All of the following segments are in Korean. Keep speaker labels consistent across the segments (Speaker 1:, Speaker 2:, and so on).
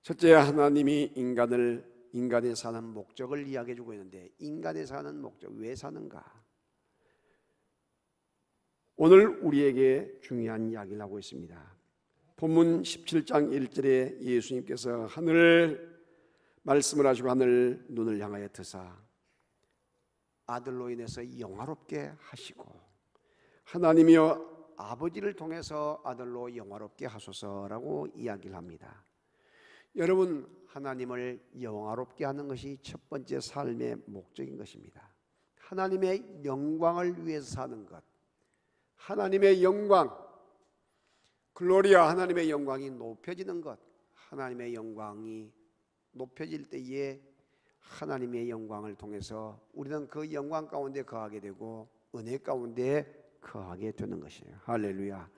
Speaker 1: 첫째, 하나님이 인간의 사는 목적을 이야기해 주고 있는데, 인간의 사는 목적, 왜 사는가? 오늘 우리에게 중요한 이야기를 하고 있습니다. 본문 17장 1절에 예수님께서 하늘 말씀을 하시고 하늘 눈을 향하여 드사 아들로 인해서 영화롭게 하시고, 하나님이여 아버지를 통해서 아들로 영화롭게 하소서라고 이야기를 합니다. 여러분, 하나님을 영화롭게 하는 것이 첫 번째 삶의 목적인 것입니다. 하나님의 영광을 위해서 사는 것, 하나님의 영광, 글로리아, 하나님의 영광이 높여지는 것, 하나님의 영광이 높여질 때에 하나님의 영광을 통해서 우리는 그 영광 가운데 거하게 되고 은혜 가운데 거하게 되는 것이에요. 할렐루야.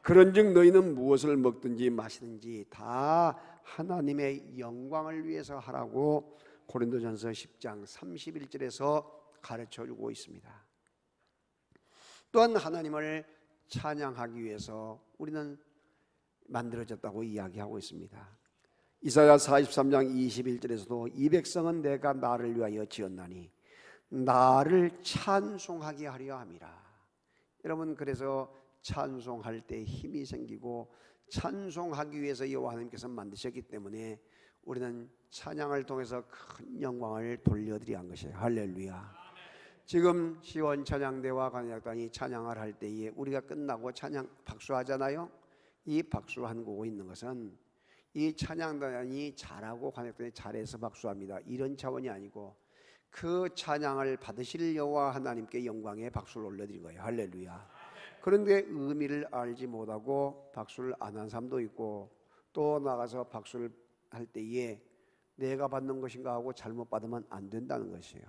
Speaker 1: 그런즉 너희는 무엇을 먹든지 마시든지 다 하나님의 영광을 위해서 하라고 고린도전서 10장 31절에서 가르쳐주고 있습니다. 또한 하나님을 찬양하기 위해서 우리는 만들어졌다고 이야기하고 있습니다. 이사야 43장 21절에서도 이 백성은 내가 나를 위하여 지었나니 나를 찬송하게 하려 함이라. 여러분, 그래서 찬송할 때 힘이 생기고 찬송하기 위해서 여호와 하나님께서 만드셨기 때문에 우리는 찬양을 통해서 큰 영광을 돌려드려야 한 것이에요. 할렐루야. 지금 시원 찬양대와 관악단이 찬양을 할 때에 우리가 끝나고 찬양 박수하잖아요. 이 박수하고 있는 것은 이 찬양단이 잘하고 관악단이 잘해서 박수합니다, 이런 차원이 아니고 그 찬양을 받으실 여호와 하나님께 영광의 박수를 올려드린 거예요. 할렐루야. 그런데 의미를 알지 못하고 박수를 안 한 사람도 있고, 또 나가서 박수를 할 때에 내가 받는 것인가 하고 잘못 받으면 안 된다는 것이에요.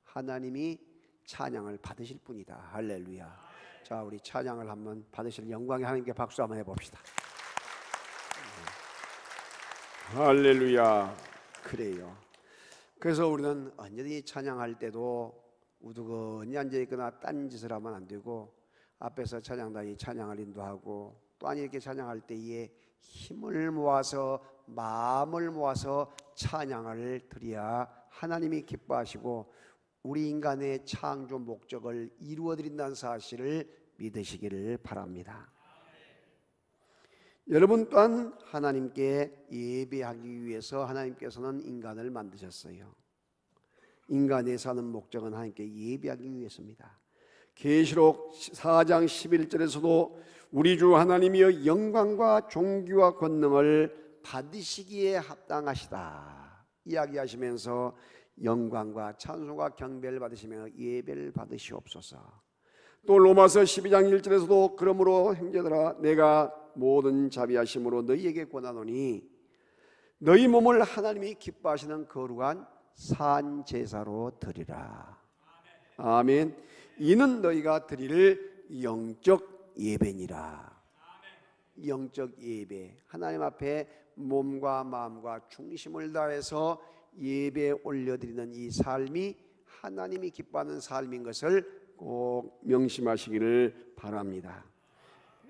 Speaker 1: 하나님이 찬양을 받으실 분이다. 할렐루야. 자, 우리 찬양을 한번 받으실 영광의 하나님께 박수 한번 해봅시다. 할렐루야. 그래요. 그래서 우리는 언제든지 찬양할 때도 우두커니 앉아있거나 딴 짓을 하면 안 되고, 앞에서 찬양단이 찬양을 인도하고, 또한 이렇게 찬양할 때에 힘을 모아서 마음을 모아서 찬양을 드려야 하나님이 기뻐하시고 우리 인간의 창조 목적을 이루어드린다는 사실을 믿으시기를 바랍니다. 여러분 또한 하나님께 예배하기 위해서 하나님께서는 인간을 만드셨어요. 인간의 사는 목적은 하나님께 예배하기 위해서입니다. 계시록 4장 11절에서도 우리 주 하나님이여 영광과 존귀와 권능을 받으시기에 합당하시다 이야기하시면서 영광과 찬송과 경배를 받으시며 예배를 받으시옵소서. 또 로마서 12장 1절에서도 그러므로 형제들아 내가 모든 자비하심으로 너희에게 권하노니 너희 몸을 하나님이 기뻐하시는 거룩한 산 제사로 드리라. 아멘. 이는 너희가 드릴 영적 예배니라. 영적 예배, 하나님 앞에 몸과 마음과 중심을 다해서 예배 올려드리는 이 삶이 하나님이 기뻐하는 삶인 것을 꼭 명심하시기를 바랍니다.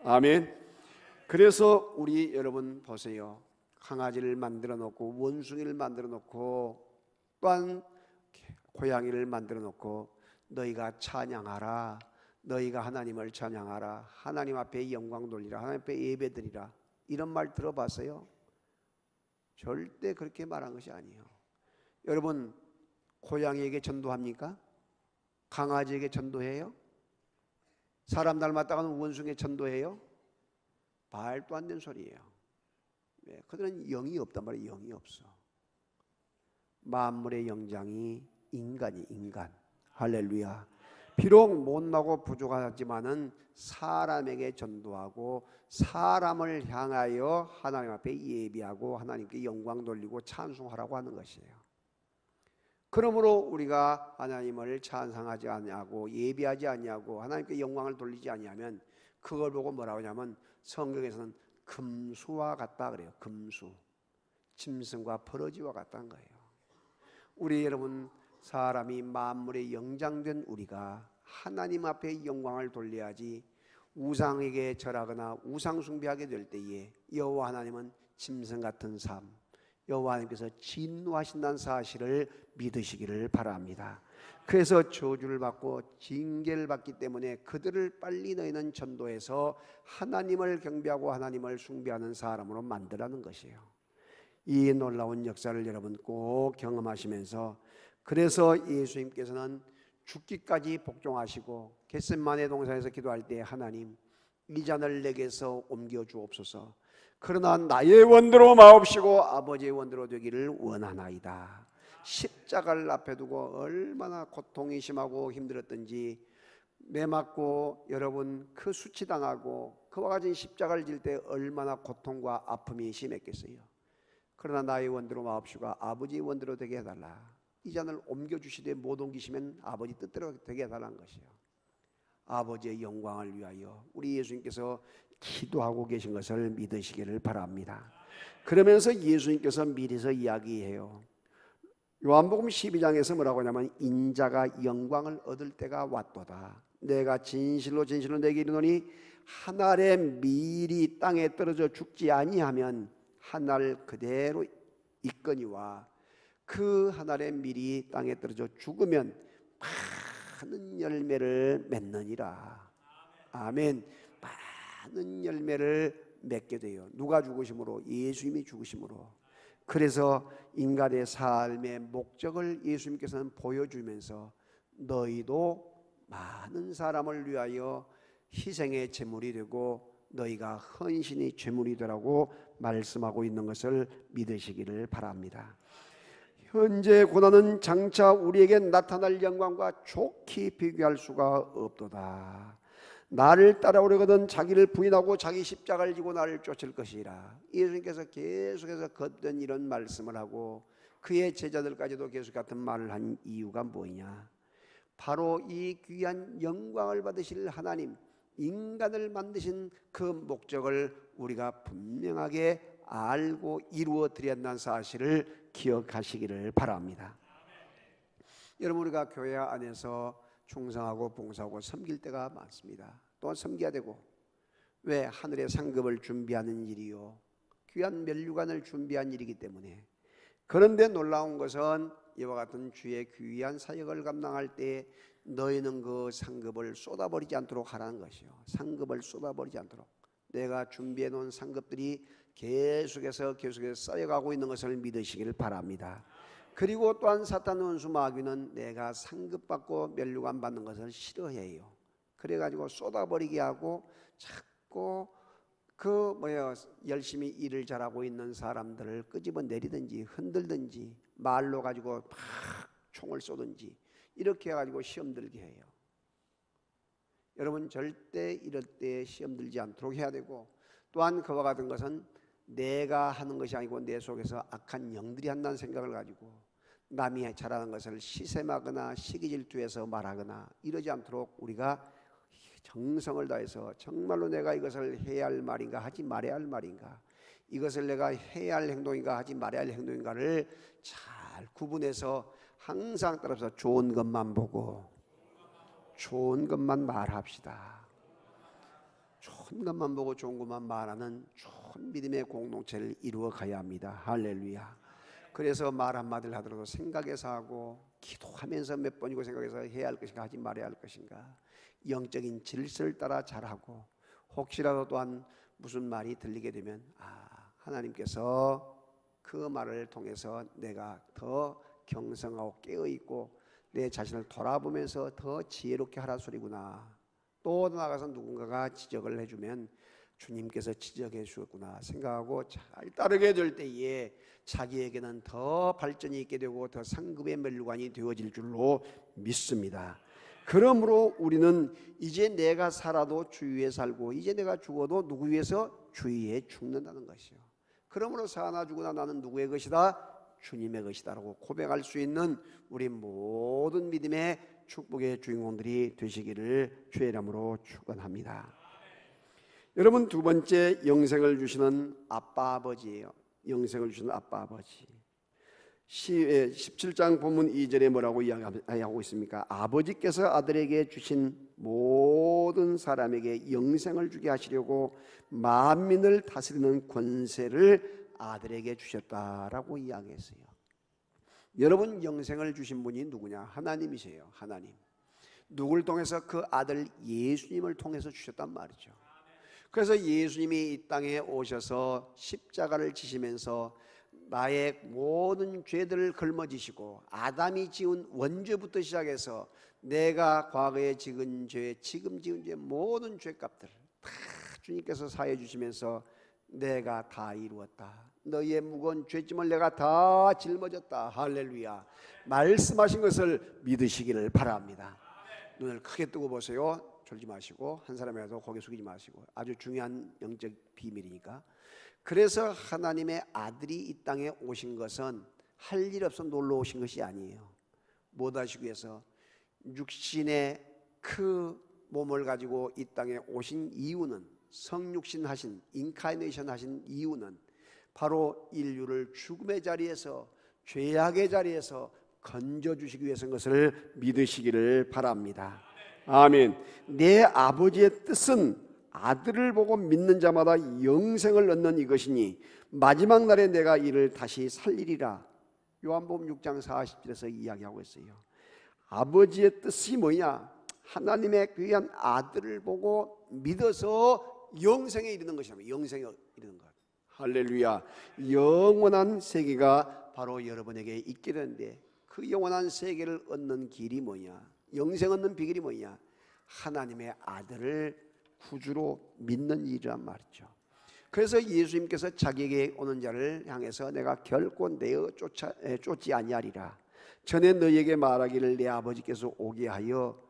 Speaker 1: 아멘. 그래서 우리 여러분 보세요. 강아지를 만들어 놓고 원숭이를 만들어 놓고 또한 고양이를 만들어 놓고 너희가 찬양하라, 너희가 하나님을 찬양하라, 하나님 앞에 영광 돌리라, 하나님 앞에 예배드리라, 이런 말 들어봤어요? 절대 그렇게 말한 것이 아니에요. 여러분, 고양이에게 전도합니까? 강아지에게 전도해요? 사람 닮았다가는 원숭이에 전도해요? 말도 안 되는 소리예요. 그들은 영이 없단 말이에요. 영이 없어. 만물의 영장이 인간이 인간. 할렐루야. 비록 못나고 부족하지만은 사람에게 전도하고 사람을 향하여 하나님 앞에 예비하고 하나님께 영광 돌리고 찬송하라고 하는 것이에요. 그러므로 우리가 하나님을 찬송하지 아니하고 예비하지 아니하고 하나님께 영광을 돌리지 아니하면 그걸 보고 뭐라고 하냐면 성경에서는 금수와 같다 그래요. 금수. 짐승과 버러지와 같다는 거예요. 우리 여러분 사람이 만물의 영장된 우리가 하나님 앞에 영광을 돌려야지 우상에게 절하거나 우상 숭배하게 될 때에 여호와 하나님은 짐승 같은 삶, 여호와 하나님께서 진노하신다는 사실을 믿으시기를 바랍니다. 그래서 저주를 받고 징계를 받기 때문에 그들을 빨리 너희는 전도해서 하나님을 경배하고 하나님을 숭배하는 사람으로 만들라는 것이에요. 이 놀라운 역사를 여러분 꼭 경험하시면서, 그래서 예수님께서는 죽기까지 복종하시고 겟세마네 동산에서 기도할 때 하나님 이 잔을 내게서 옮겨 주옵소서. 그러나 나의 원대로 마옵시고 아버지의 원대로 되기를 원하나이다. 십자가를 앞에 두고 얼마나 고통이 심하고 힘들었던지, 매 맞고 여러분 그 수치당하고 그와 같은 십자가를 질 때 얼마나 고통과 아픔이 심했겠어요. 그러나 나의 원대로 마옵시고 아버지의 원대로 되게 해달라. 이 잔을 옮겨주시되 못 옮기시면 아버지 뜻대로 되게 해달라는 것이에요. 아버지의 영광을 위하여 우리 예수님께서 기도하고 계신 것을 믿으시기를 바랍니다. 그러면서 예수님께서 미리서 이야기해요. 요한복음 12장에서 뭐라고 하냐면 인자가 영광을 얻을 때가 왔도다. 내가 진실로 진실로 내게 이르노니 한 알의 밀이 땅에 떨어져 죽지 아니하면 한 알 그대로 있거니와 그 한 알의 밀이 땅에 떨어져 죽으면 많은 열매를 맺느니라. 아멘. 많은 열매를 맺게 돼요. 누가 죽으심으로? 예수님이 죽으심으로. 그래서 인간의 삶의 목적을 예수님께서는 보여주면서 너희도 많은 사람을 위하여 희생의 제물이 되고 너희가 헌신의 제물이 되라고 말씀하고 있는 것을 믿으시기를 바랍니다. 현재 고난은 장차 우리에게 나타날 영광과 좋게 비교할 수가 없도다. 나를 따라오려거든 자기를 부인하고 자기 십자가를 지고 나를 쫓을 것이라. 예수님께서 계속해서 겉된 이런 말씀을 하고 그의 제자들까지도 계속 같은 말을 한 이유가 뭐냐? 바로 이 귀한 영광을 받으실 하나님, 인간을 만드신 그 목적을 우리가 분명하게 알고 이루어 드려야 한다는 사실을 기억하시기를 바랍니다. 여러분, 우리가 교회 안에서 충성하고 봉사하고 섬길 때가 많습니다. 또한 섬겨야 되고, 왜? 하늘의 상급을 준비하는 일이요 귀한 면류관을 준비한 일이기 때문에. 그런데 놀라운 것은 이와 같은 주의 귀한 사역을 감당할 때 너희는 그 상급을 쏟아버리지 않도록 하라는 것이요. 상급을 쏟아버리지 않도록. 내가 준비해 놓은 상급들이 계속해서 쌓여가고 있는 것을 믿으시기를 바랍니다. 그리고 또한 사탄 원수 마귀는 내가 상급받고 면류관 받는 것을 싫어해요. 그래가지고 쏟아버리게 하고 자꾸 열심히 일을 잘하고 있는 사람들을 끄집어 내리든지 흔들든지 말로 가지고 막 총을 쏘든지 이렇게 해가지고 시험 들게 해요. 여러분, 절대 이럴 때 시험 들지 않도록 해야 되고, 또한 그와 같은 것은 내가 하는 것이 아니고 내 속에서 악한 영들이 한다는 생각을 가지고 남이 잘하는 것을 시샘하거나 시기질투해서 말하거나 이러지 않도록 우리가 정성을 다해서 정말로 내가 이것을 해야 할 말인가 하지 말아야 할 말인가, 이것을 내가 해야 할 행동인가 하지 말아야 할 행동인가를 잘 구분해서 항상 따라서 좋은 것만 보고 좋은 것만 말합시다. 좋은 것만 보고 좋은 것만 말하는 좋은 믿음의 공동체를 이루어 가야 합니다. 할렐루야. 그래서 말 한마디를 하더라도 생각해서 하고, 기도하면서 몇 번이고 생각해서 해야 할 것인가 하지 말아야 할 것인가, 영적인 질서를 따라 잘하고, 혹시라도 또한 무슨 말이 들리게 되면 하나님께서 그 말을 통해서 내가 더 경성하고 깨어있고 내 자신을 돌아보면서 더 지혜롭게 하라 소리구나. 또 나아가서 누군가가 지적을 해주면 주님께서 지적해 주셨구나 생각하고 잘 따르게 될 때에 자기에게는 더 발전이 있게 되고 더 상급의 면류관이 되어질 줄로 믿습니다. 그러므로 우리는 이제 내가 살아도 주 위에 살고 이제 내가 죽어도 누구 위해서? 주 위에 죽는다는 것이요. 그러므로 사나 죽으나 나는 누구의 것이다? 주님의 것이다라고 고백할 수 있는 우리 모든 믿음의 축복의 주인공들이 되시기를 주의 이름으로 축원합니다. 여러분, 두 번째 영생을 주시는 아빠 아버지예요. 영생을 주시는 아빠 아버지. 17장 본문 2절에 뭐라고 이야기하고 있습니까? 아버지께서 아들에게 주신 모든 사람에게 영생을 주게 하시려고 만민을 다스리는 권세를 아들에게 주셨다라고 이야기했어요. 여러분, 영생을 주신 분이 누구냐? 하나님이세요. 하나님. 누굴 통해서? 그 아들 예수님을 통해서 주셨단 말이죠. 그래서 예수님이 이 땅에 오셔서 십자가를 지시면서 나의 모든 죄들을 걸머지시고 아담이 지은 원죄부터 시작해서 내가 과거에 지은 죄, 지금 지은 죄 모든 죄값들 다 주님께서 사해 주시면서 내가 다 이루었다, 너희의 무거운 죄짐을 내가 다 짊어졌다, 할렐루야 말씀하신 것을 믿으시기를 바랍니다. 눈을 크게 뜨고 보세요. 졸지 마시고, 한 사람이라도 고개 숙이지 마시고. 아주 중요한 영적 비밀이니까. 그래서 하나님의 아들이 이 땅에 오신 것은 할 일 없어 놀러 오신 것이 아니에요. 못 하시기 위해서 육신의 그 몸을 가지고 이 땅에 오신 이유는, 성육신 하신, 인카이네이션 하신 이유는 바로 인류를 죽음의 자리에서, 죄악의 자리에서 건져주시기 위해서인 것을 믿으시기를 바랍니다. 아멘. 내 아버지의 뜻은 아들을 보고 믿는 자마다 영생을 얻는 이것이니 마지막 날에 내가 이를 다시 살리리라. 요한복음 6장 40절에서 이야기하고 있어요. 아버지의 뜻이 뭐냐? 하나님의 귀한 아들을 보고 믿어서 영생에 이르는 것이랍니다. 영생에 이르는 것. 할렐루야. 영원한 세계가 바로 여러분에게 있게 되는데, 그 영원한 세계를 얻는 길이 뭐냐? 영생 얻는 비결이 뭐냐? 하나님의 아들을 구주로 믿는 일이란 말이죠. 그래서 예수님께서 자기에게 오는 자를 향해서 내가 결코 내어 쫓지 아니하리라. 전에 너희에게 말하기를 내 아버지께서 오게 하여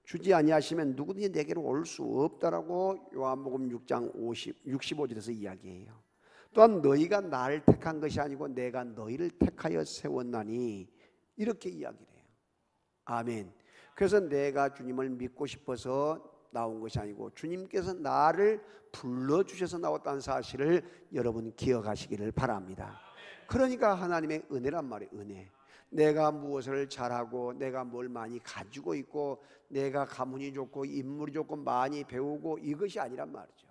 Speaker 1: 주지 아니하시면 누구든지 내게로 올 수 없다라고 요한복음 6장 65절에서 이야기해요. 또한 너희가 나를 택한 것이 아니고 내가 너희를 택하여 세웠나니, 이렇게 이야기를 해요. 아멘. 그래서 내가 주님을 믿고 싶어서 나온 것이 아니고 주님께서 나를 불러주셔서 나왔다는 사실을 여러분 기억하시기를 바랍니다. 그러니까 하나님의 은혜란 말이에요. 은혜. 내가 무엇을 잘하고 내가 뭘 많이 가지고 있고 내가 가문이 좋고 인물이 좋고 많이 배우고 이것이 아니란 말이죠.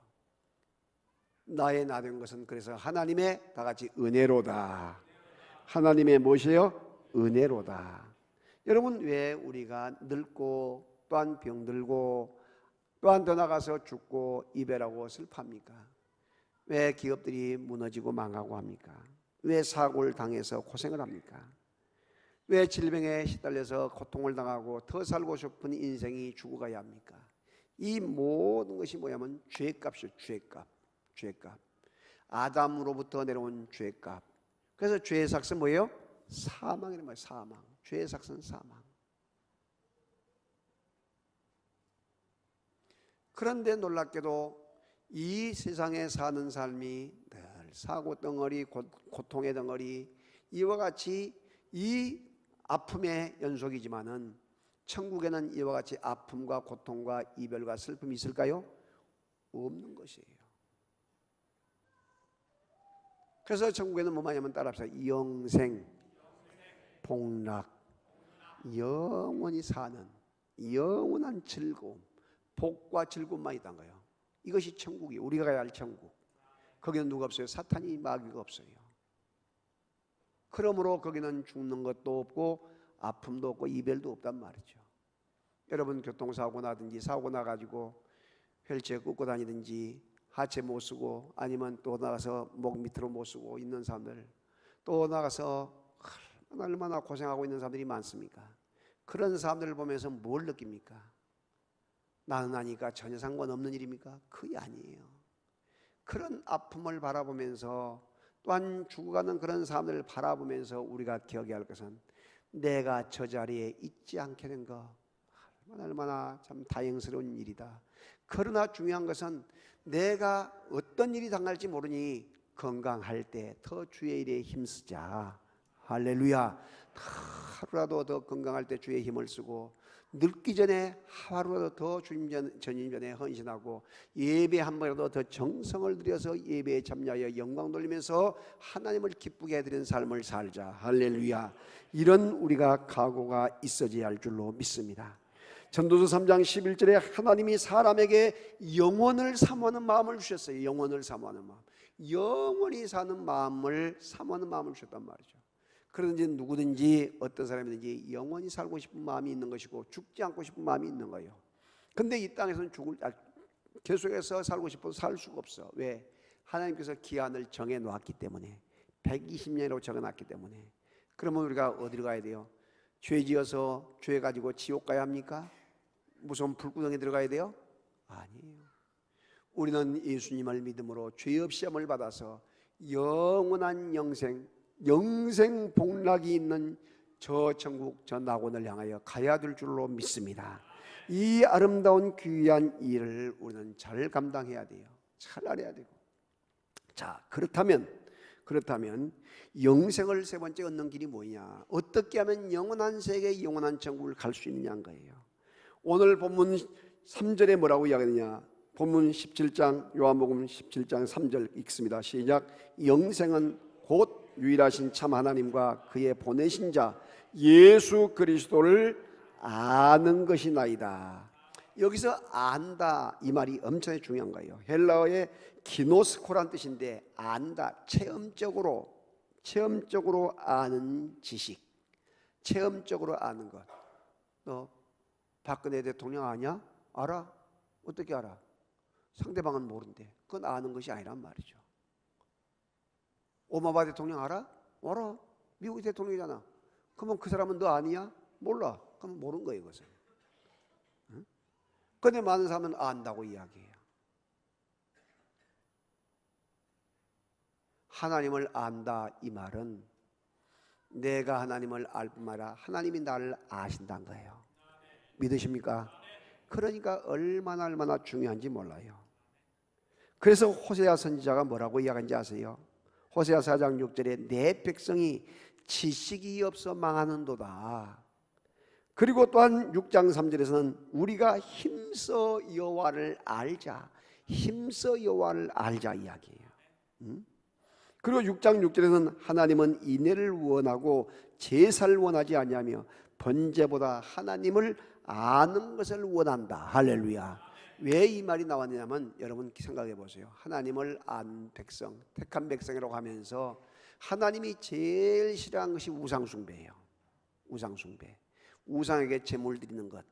Speaker 1: 나의 나 된 것은 그래서 하나님의 다같이 은혜로다. 하나님의 무엇이에요? 은혜로다. 여러분, 왜 우리가 늙고 또한 병들고 또한 더 나가서 죽고 이별하고 슬퍼합니까? 왜 기업들이 무너지고 망하고 합니까? 왜 사고를 당해서 고생을 합니까? 왜 질병에 시달려서 고통을 당하고 더 살고 싶은 인생이 죽어가야 합니까? 이 모든 것이 뭐냐면 죄값이죠. 죄값. 아담으로부터 내려온 죄값. 그래서 죄의 삭은 뭐예요? 사망이란 말이에요. 사망. 죄의 삭은 사망. 그런데 놀랍게도 이 세상에 사는 삶이 늘 사고 덩어리, 고통의 덩어리, 이와 같이 이 아픔의 연속이지만은 천국에는 이와 같이 아픔과 고통과 이별과 슬픔이 있을까요? 없는 것이에요. 그래서 천국에는 뭐만 하면 따라합시다. 영생, 복락, 영원히 사는 영원한 즐거움, 복과 즐거움만 있다는 거예요. 이것이 천국이에요. 우리가 가야 할 천국. 거기는 누가 없어요? 사탄이, 마귀가 없어요. 그러므로 거기는 죽는 것도 없고 아픔도 없고 이별도 없단 말이죠. 여러분, 교통사고 나든지 사고 나가지고 휠체어 꽂고 다니든지 하체 못 쓰고 아니면 또 나가서 목 밑으로 못 쓰고 있는 사람들, 또 나가서 얼마나 고생하고 있는 사람들이 많습니까? 그런 사람들을 보면서 뭘 느낍니까? 나는 아니까 전혀 상관없는 일입니까? 그게 아니에요. 그런 아픔을 바라보면서 또한 죽어가는 그런 사람들을 바라보면서 우리가 기억해야 할 것은 내가 저 자리에 있지 않게 된 거 얼마나 참 다행스러운 일이다. 그러나 중요한 것은 내가 어떤 일이 당할지 모르니 건강할 때 더 주의 일에 힘쓰자. 할렐루야. 하루라도 더 건강할 때 주의 힘을 쓰고 늙기 전에 하루라도 더 주님 전에 헌신하고 예배 한 번이라도 더 정성을 들여서 예배에 참여하여 영광 돌리면서 하나님을 기쁘게 해드리는 삶을 살자. 할렐루야. 이런 우리가 각오가 있어져야 할 줄로 믿습니다. 전도서 3장 11절에 하나님이 사람에게 영혼을 사모하는 마음을 주셨어요. 영혼을 사모하는 마음. 영원히 사는 마음을 사모하는 마음을 주셨단 말이죠. 그러든지 누구든지 어떤 사람이든지 영원히 살고 싶은 마음이 있는 것이고 죽지 않고 싶은 마음이 있는 거예요. 근데 이 땅에서는 계속해서 살고 싶어도 살 수가 없어. 왜? 하나님께서 기한을 정해 놓았기 때문에, 120년이라고 정해 놨기 때문에. 그러면 우리가 어디로 가야 돼요? 죄 지어서 죄 가지고 지옥 가야 합니까? 무슨 불구덩이에 들어가야 돼요? 아니에요. 우리는 예수님을 믿음으로 죄 없이 함을 받아서 영원한 영생 복락이 있는 저 천국, 저 낙원을 향하여 가야 될 줄로 믿습니다. 이 아름다운 귀한 일을 우리는 잘 감당해야 돼요. 잘 알아야 되고. 자, 그렇다면 영생을 세 번째 얻는 길이 뭐냐? 어떻게 하면 영원한 세계, 영원한 천국을 갈 수 있느냐는 거예요. 오늘 본문 3절에 뭐라고 이야기하느냐? 본문 17장, 요한복음 17장 3절 읽습니다. 시작. 영생은 곧 유일하신 참 하나님과 그의 보내신 자 예수 그리스도를 아는 것이나이다. 여기서 안다, 이 말이 엄청 중요한 거예요. 헬라어의 기노스코란 뜻인데, 안다, 체험적으로 아는 지식, 체험적으로 아는 것. 너 박근혜 대통령 아냐? 알아? 어떻게 알아? 상대방은 모른대. 그건 아는 것이 아니란 말이죠. 오바마 대통령 알아? 알아. 미국 대통령이잖아. 그러면 그 사람은 너 아니야? 몰라. 그럼 모르는 거예요, 이것은. 그런데 많은 사람은 안다고 이야기해요. 하나님을 안다, 이 말은 내가 하나님을 알 뿐만 아니라 하나님이 나를 아신다는 거예요. 믿으십니까? 그러니까 얼마나 중요한지 몰라요. 그래서 호세아 선지자가 뭐라고 이야기하는지 아세요? 호세아 4장 6절에 내 백성이 지식이 없어 망하는도다. 그리고 또한 6장 3절에서는 우리가 힘써 여호와를 알자, 힘써 여호와를 알자 이야기해요. 그리고 6장 6절에서는 하나님은 인애를 원하고 제사를 원하지 아니하며 번제보다 하나님을 아는 것을 원한다. 할렐루야. 왜 이 말이 나왔냐면, 여러분 생각해 보세요. 하나님을 안 백성, 택한 백성이라고 하면서 하나님이 제일 싫어하는 것이 우상숭배예요. 우상숭배. 우상에게 제물 드리는 것.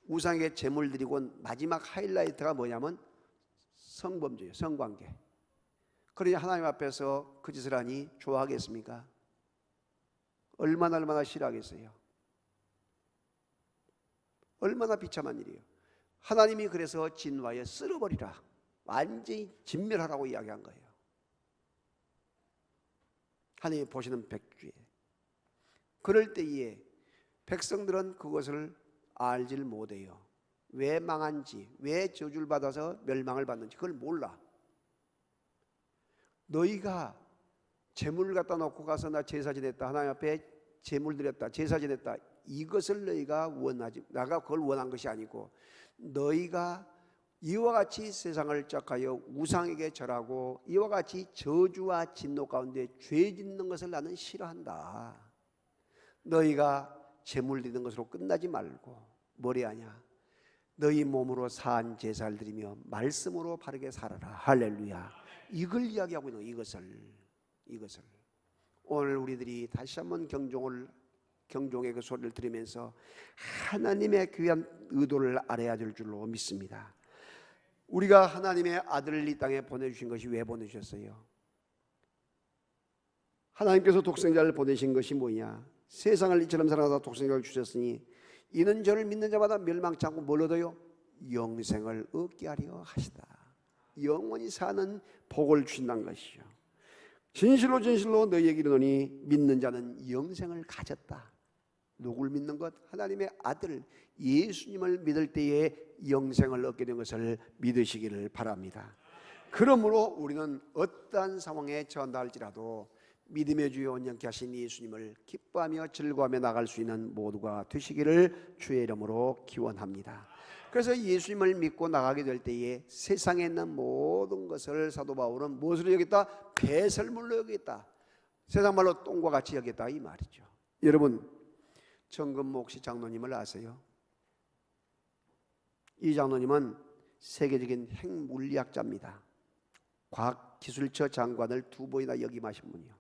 Speaker 1: 우상에게 제물 드리고 마지막 하이라이트가 뭐냐면 성범죄예요. 성관계. 그러니 하나님 앞에서 그 짓을 하니 좋아하겠습니까? 얼마나 싫어하겠어요? 얼마나 비참한 일이에요. 하나님이 그래서 진화에 쓸어버리라, 완전히 진멸하라고 이야기한 거예요. 하나님이 보시는 백주에. 그럴 때에 백성들은 그것을 알질 못해요. 왜 망한지, 왜 저주를 받아서 멸망을 받는지 그걸 몰라. 너희가 제물을 갖다 놓고 가서 나 제사 지냈다, 하나님 앞에 제물 드렸다, 제사 지냈다, 이것을 너희가 원하지, 내가 그걸 원한 것이 아니고 너희가 이와 같이 세상을 짝하여 우상에게 절하고 이와 같이 저주와 진노 가운데 죄 짓는 것을 나는 싫어한다. 너희가 제물 드리는 것으로 끝나지 말고 뭐래 하냐? 너희 몸으로 산 제사를 드리며 말씀으로 바르게 살아라. 할렐루야. 이걸 이야기하고 있는 거예요. 이것을 오늘 우리들이 다시 한번 경종의 그 소리를 들으면서 하나님의 귀한 의도를 알아야 될 줄로 믿습니다. 우리가 하나님의 아들을 이 땅에 보내주신 것이 왜 보내주셨어요? 하나님께서 독생자를 보내신 것이 뭐냐? 세상을 이처럼 사랑하사 독생자를 주셨으니 이는 저를 믿는 자마다 멸망치 않고 뭘 얻어요? 영생을 얻게 하려 하시다. 영원히 사는 복을 주신다는 것이죠. 진실로 너희에게 이르노니 믿는 자는 영생을 가졌다. 누굴 믿는 것? 하나님의 아들 예수님을 믿을 때에 영생을 얻게 된 것을 믿으시기를 바랍니다. 그러므로 우리는 어떠한 상황에 처한다 믿음의 주여 온전케 하신 예수님을 기뻐하며 즐거워하며 나갈 수 있는 모두가 되시기를 주의 이름으로 기원합니다. 그래서 예수님을 믿고 나가게 될 때에 세상에 있는 모든 것을 사도 바울은 무엇으로 여겼다? 배설물로 여겼다. 세상 말로 똥과 같이 여겼다 이 말이죠. 여러분, 정근목 씨 장로님을 아세요? 이 장로님은 세계적인 핵물리학자입니다. 과학기술처 장관을 2번이나 역임하신 분이요.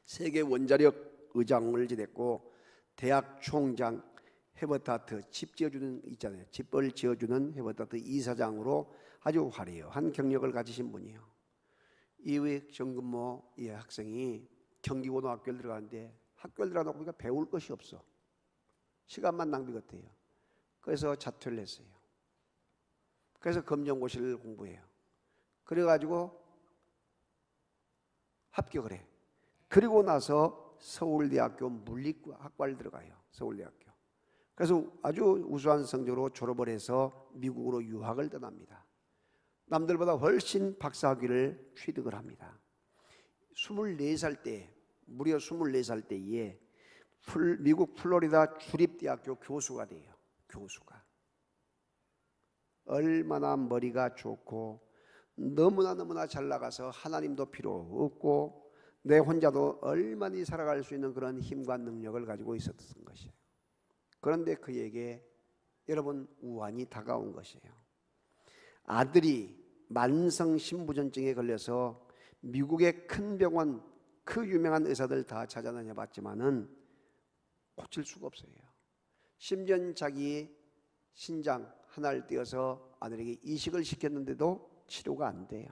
Speaker 1: 세계 원자력 의장을 지냈고 대학 총장, 헤버타트 집 지어주는 있잖아요. 집을 지어주는 헤버타트 이사장으로 아주 화려한 경력을 가지신 분이에요. 이후에 정근모 이 학생이 경기고등학교를 들어가는데 학교를 들어가다 보니까 배울 것이 없어. 시간만 낭비 같아요. 그래서 자퇴를 했어요. 그래서 검정고시를 공부해요. 그래가지고 합격을 해. 그리고 나서 서울대학교 물리학과를 들어가요. 서울대학교. 그래서 아주 우수한 성적으로 졸업을 해서 미국으로 유학을 떠납니다. 남들보다 훨씬 박사학위를 취득을 합니다. 24살 때, 무려 24살 때에 미국 플로리다 주립대학교 교수가 돼요. 교수가. 얼마나 머리가 좋고 너무나 잘 나가서 하나님도 필요 없고 내 혼자도 얼마나 살아갈 수 있는 그런 힘과 능력을 가지고 있었던 것이에요. 그런데 그에게 여러분 우환이 다가온 것이에요. 아들이 만성 신부전증에 걸려서 미국의 큰 병원 그 유명한 의사들 다 찾아다녀봤지만은 고칠 수가 없어요. 심지어 자기 신장 하나를 떼어서 아들에게 이식을 시켰는데도 치료가 안 돼요.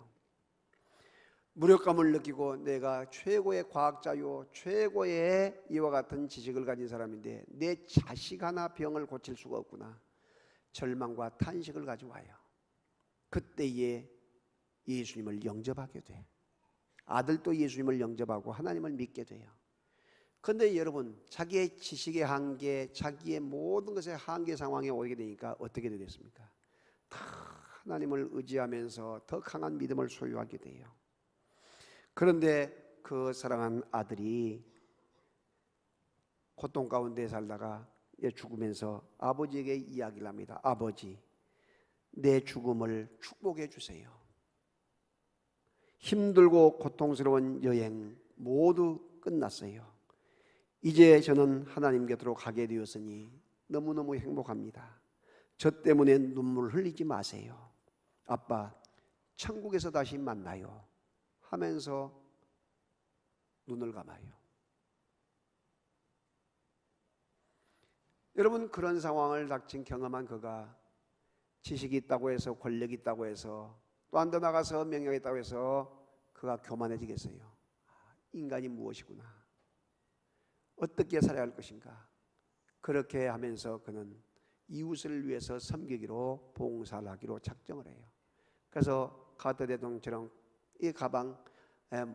Speaker 1: 무력감을 느끼고 내가 최고의 과학자요, 최고의 이와 같은 지식을 가진 사람인데 내 자식 하나 병을 고칠 수가 없구나. 절망과 탄식을 가져와요. 그때에 예수님을 영접하게 돼. 아들도 예수님을 영접하고 하나님을 믿게 돼요. 그런데 여러분, 자기의 지식의 한계, 자기의 모든 것의 한계 상황에 오게 되니까 어떻게 되겠습니까? 다 하나님을 의지하면서 더 강한 믿음을 소유하게 돼요. 그런데 그 사랑한 아들이 고통 가운데 살다가 죽으면서 아버지에게 이야기를 합니다. 아버지, 내 죽음을 축복해 주세요. 힘들고 고통스러운 여행 모두 끝났어요. 이제 저는 하나님 곁으로 가게 되었으니 너무너무 행복합니다. 저 때문에 눈물 흘리지 마세요. 아빠, 천국에서 다시 만나요. 하면서 눈을 감아요. 여러분, 그런 상황을 닥친 경험한 그가 지식이 있다고 해서 권력이 있다고 해서 또 한 더 나가서 명예가 있다고 해서 그가 교만해지겠어요? 인간이 무엇이구나. 어떻게 살아야 할 것인가. 그렇게 하면서 그는 이웃을 위해서 섬기기로 봉사를 하기로 작정을 해요. 그래서 카터 대통령처럼 이 가방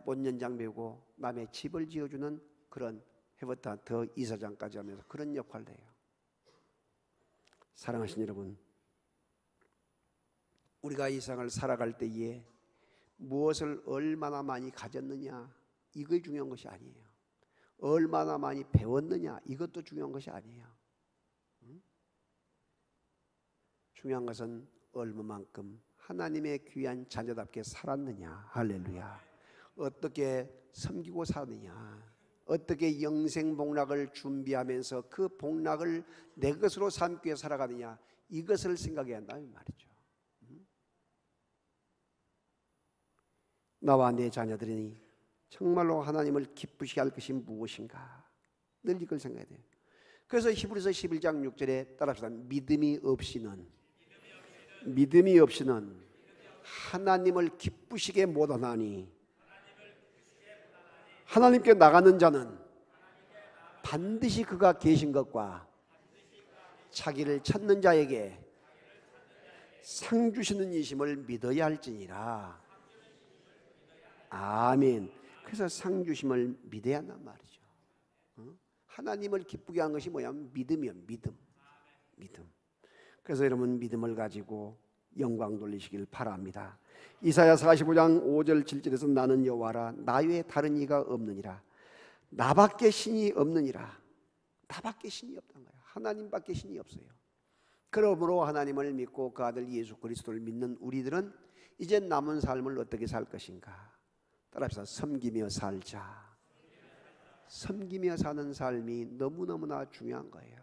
Speaker 1: 못연장 메고 남의 집을 지어주는 그런 헤버타트 이사장까지 하면서 그런 역할을 해요. 사랑하신 여러분, 우리가 이 세상을 살아갈 때에 무엇을 얼마나 많이 가졌느냐, 이게 중요한 것이 아니에요. 얼마나 많이 배웠느냐, 이것도 중요한 것이 아니에요. 중요한 것은 얼마만큼 하나님의 귀한 자녀답게 살았느냐. 할렐루야. 어떻게 섬기고 사느냐, 어떻게 영생복락을 준비하면서 그 복락을 내 것으로 삼기 위해 살아가느냐, 이것을 생각해야 한다는 말이죠. 나와 내 자녀들이 정말로 하나님을 기쁘시게 할 것이 무엇인가, 늘 이걸 생각해야 돼요. 그래서 히브리서 11장 6절에 따라합시다. 믿음이 없이는 하나님을 기쁘시게 못하나니 하나님께 나가는 자는 반드시 그가 계신 것과 자기를 찾는 자에게 상 주시는 이심을 믿어야 할지니라. 아멘. 그래서 상 주심을 믿어야 한단 말이죠. 하나님을 기쁘게 한 것이 뭐냐면 믿음이요. 믿음. 그래서 여러분, 믿음을 가지고 영광 돌리시길 바랍니다. 이사야 45장 5절 7절에서 나는 여호와라, 나 외에 다른 이가 없느니라. 나밖에 신이 없느니라. 나밖에 신이 없단 거예요. 하나님밖에 신이 없어요. 그러므로 하나님을 믿고 그 아들 예수 그리스도를 믿는 우리들은 이제 남은 삶을 어떻게 살 것인가. 따라합시다. 섬기며 살자. 섬기며 사는 삶이 너무너무나 중요한 거예요.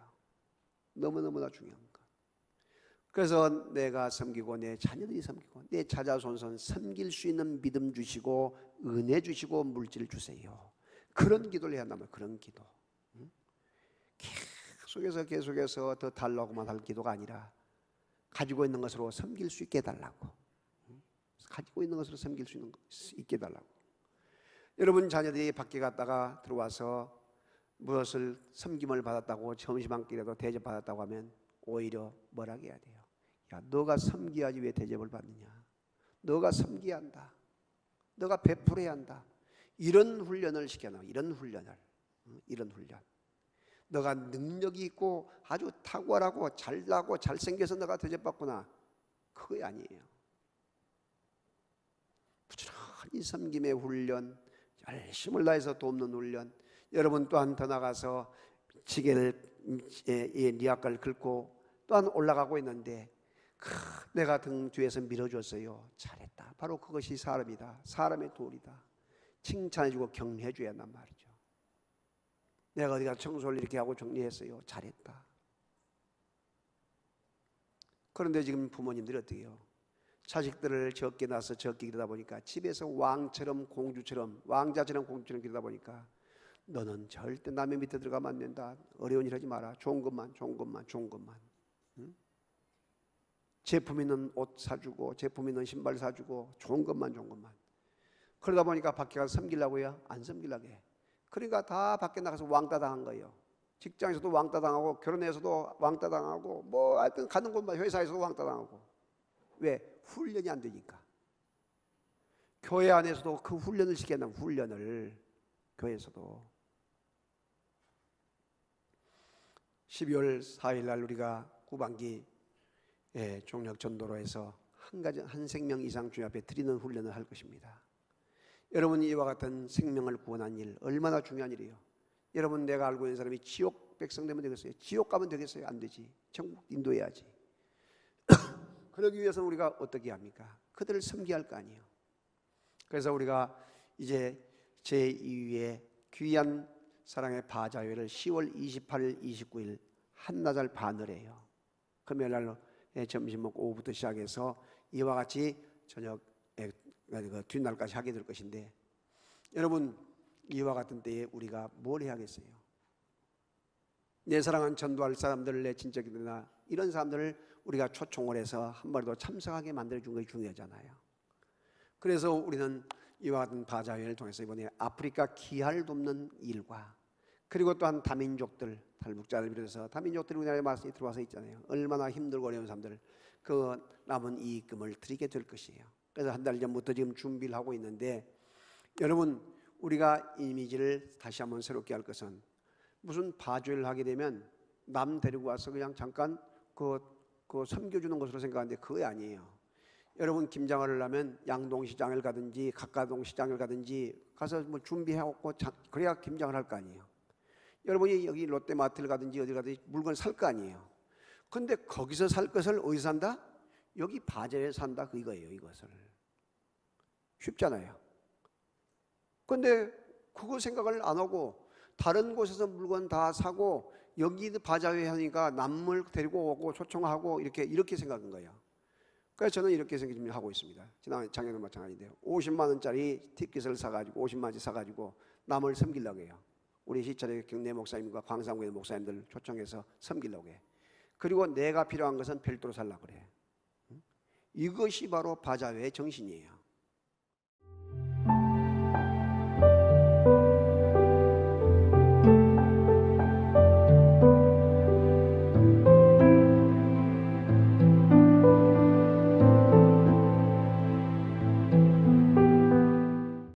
Speaker 1: 너무너무나 중요한 거. 그래서 내가 섬기고 내 자녀들이 섬기고 내 자자손손 섬길 수 있는 믿음 주시고 은혜 주시고 물질 주세요. 그런 기도를 해야 한다면 그런 기도. 계속해서 더 달라고만 할 기도가 아니라 가지고 있는 것으로 섬길 수 있게 해달라고. 가지고 있는 것으로 섬길 수 있게 해달라고. 여러분 자녀들이 밖에 갔다가 들어와서 무엇을 섬김을 받았다고 점심 한 끼라도 대접받았다고 하면 오히려 뭐라고 해야 돼요? 야, 너가 섬겨야지 왜 대접을 받느냐? 너가 섬겨야 한다. 너가 베풀어야 한다. 이런 훈련을 시켜놔. 이런 훈련. 너가 능력이 있고 아주 탁월하고 잘나고 잘생겨서 너가 대접받구나. 그거 아니에요. 부지런히 섬김의 훈련, 열심을 다해서 돕는 훈련. 여러분 또한 더 나가서 지게를 니아까를 긁고 또한 올라가고 있는데 내가 등 뒤에서 밀어줬어요. 잘했다. 바로 그것이 사람이다. 사람의 도리다. 칭찬해주고 격려해줘야 한단 말이죠. 내가 어디가 청소를 이렇게 하고 정리했어요. 잘했다. 그런데 지금 부모님들이 어떻게 해요? 자식들을 적게 낳아서 적게 기르다 보니까 집에서 왕처럼 공주처럼 왕자처럼 공주처럼 기르다 보니까 너는 절대 남의 밑에 들어가면 안 된다. 어려운 일 하지 마라. 좋은 것만. 응? 제품 있는 옷 사주고 제품 있는 신발 사주고 좋은 것만. 그러다 보니까 밖에 가서 섬기려고요? 안 섬기려고 해. 그러니까 다 밖에 나가서 왕따 당한 거예요. 직장에서도 왕따 당하고 결혼해서도 왕따 당하고 뭐 하여튼 가는 곳마다 회사에서도 왕따 당하고. 왜? 훈련이 안 되니까. 교회 안에서도 그 훈련을 시켜야 한다. 훈련을 교회에서도. 12월 4일 날 우리가 후반기 종력 전도로에서 한 생명 이상 주님 앞에 드리는 훈련을 할 것입니다. 여러분 이와 같은 생명을 구원한 일 얼마나 중요한 일이에요. 여러분 내가 알고 있는 사람이 지옥 백성 되면 되겠어요? 지옥 가면 되겠어요? 안 되지. 천국 인도해야지. 그러기 위해서는 우리가 어떻게 합니까? 그들을 섬겨야 할 거 아니에요. 그래서 우리가 이제 제2회 귀한 사랑의 바자회를 10월 28일, 29일 한나절 반을 해요. 금요일날 점심 먹고 오후부터 시작해서 이와 같이 저녁 뒷날까지 하게 될 것인데 여러분 이와 같은 때에 우리가 뭘 해야겠어요? 내 사랑한 전도할 사람들, 내 친척이나 이런 사람들을 우리가 초청을 해서 한 번도 참석하게 만들어준 것이 중요하잖아요. 그래서 우리는 이와 같은 바자회를 통해서 이번에 아프리카 기할 돕는 일과 그리고 또한 다민족들, 탈북자를 비롯해서 다민족들이 우리나라에 많이 들어와서 있잖아요. 얼마나 힘들고 어려운 사람들 그 남은 이익금을 드리게 될 것이에요. 그래서 한 달 전부터 지금 준비를 하고 있는데 여러분 우리가 이미지를 다시 한번 새롭게 할 것은 무슨 바주회를 하게 되면 남 데리고 와서 그냥 잠깐 그 섬겨주는 것으로 생각하는데 그게 아니에요. 여러분 김장을 하면 양동시장을 가든지 각가동시장을 가든지 가서 뭐 준비해갖고 그래야 김장을 할 거 아니에요. 여러분이 여기 롯데마트를 가든지 어디 가든지 물건을 살 거 아니에요. 근데 거기서 살 것을 어디서 산다? 여기 바자회에 산다 이거예요. 이것을 쉽잖아요. 근데 그거 생각을 안 하고 다른 곳에서 물건 다 사고 여기 바자회 하니까 남을 데리고 오고 초청하고 이렇게 생각한 거예요. 그래서 저는 이렇게 생각하고 있습니다. 작년도 마찬가지인데요. 50만 원짜리 티켓을 사가지고 50만 원짜리 사가지고 남을 섬기려고 해요. 우리 시찰의 경내 목사님과 광산구의 목사님들 초청해서 섬기려고 해. 그리고 내가 필요한 것은 별도로 살라고 그래. 이것이 바로 바자회의 정신이에요.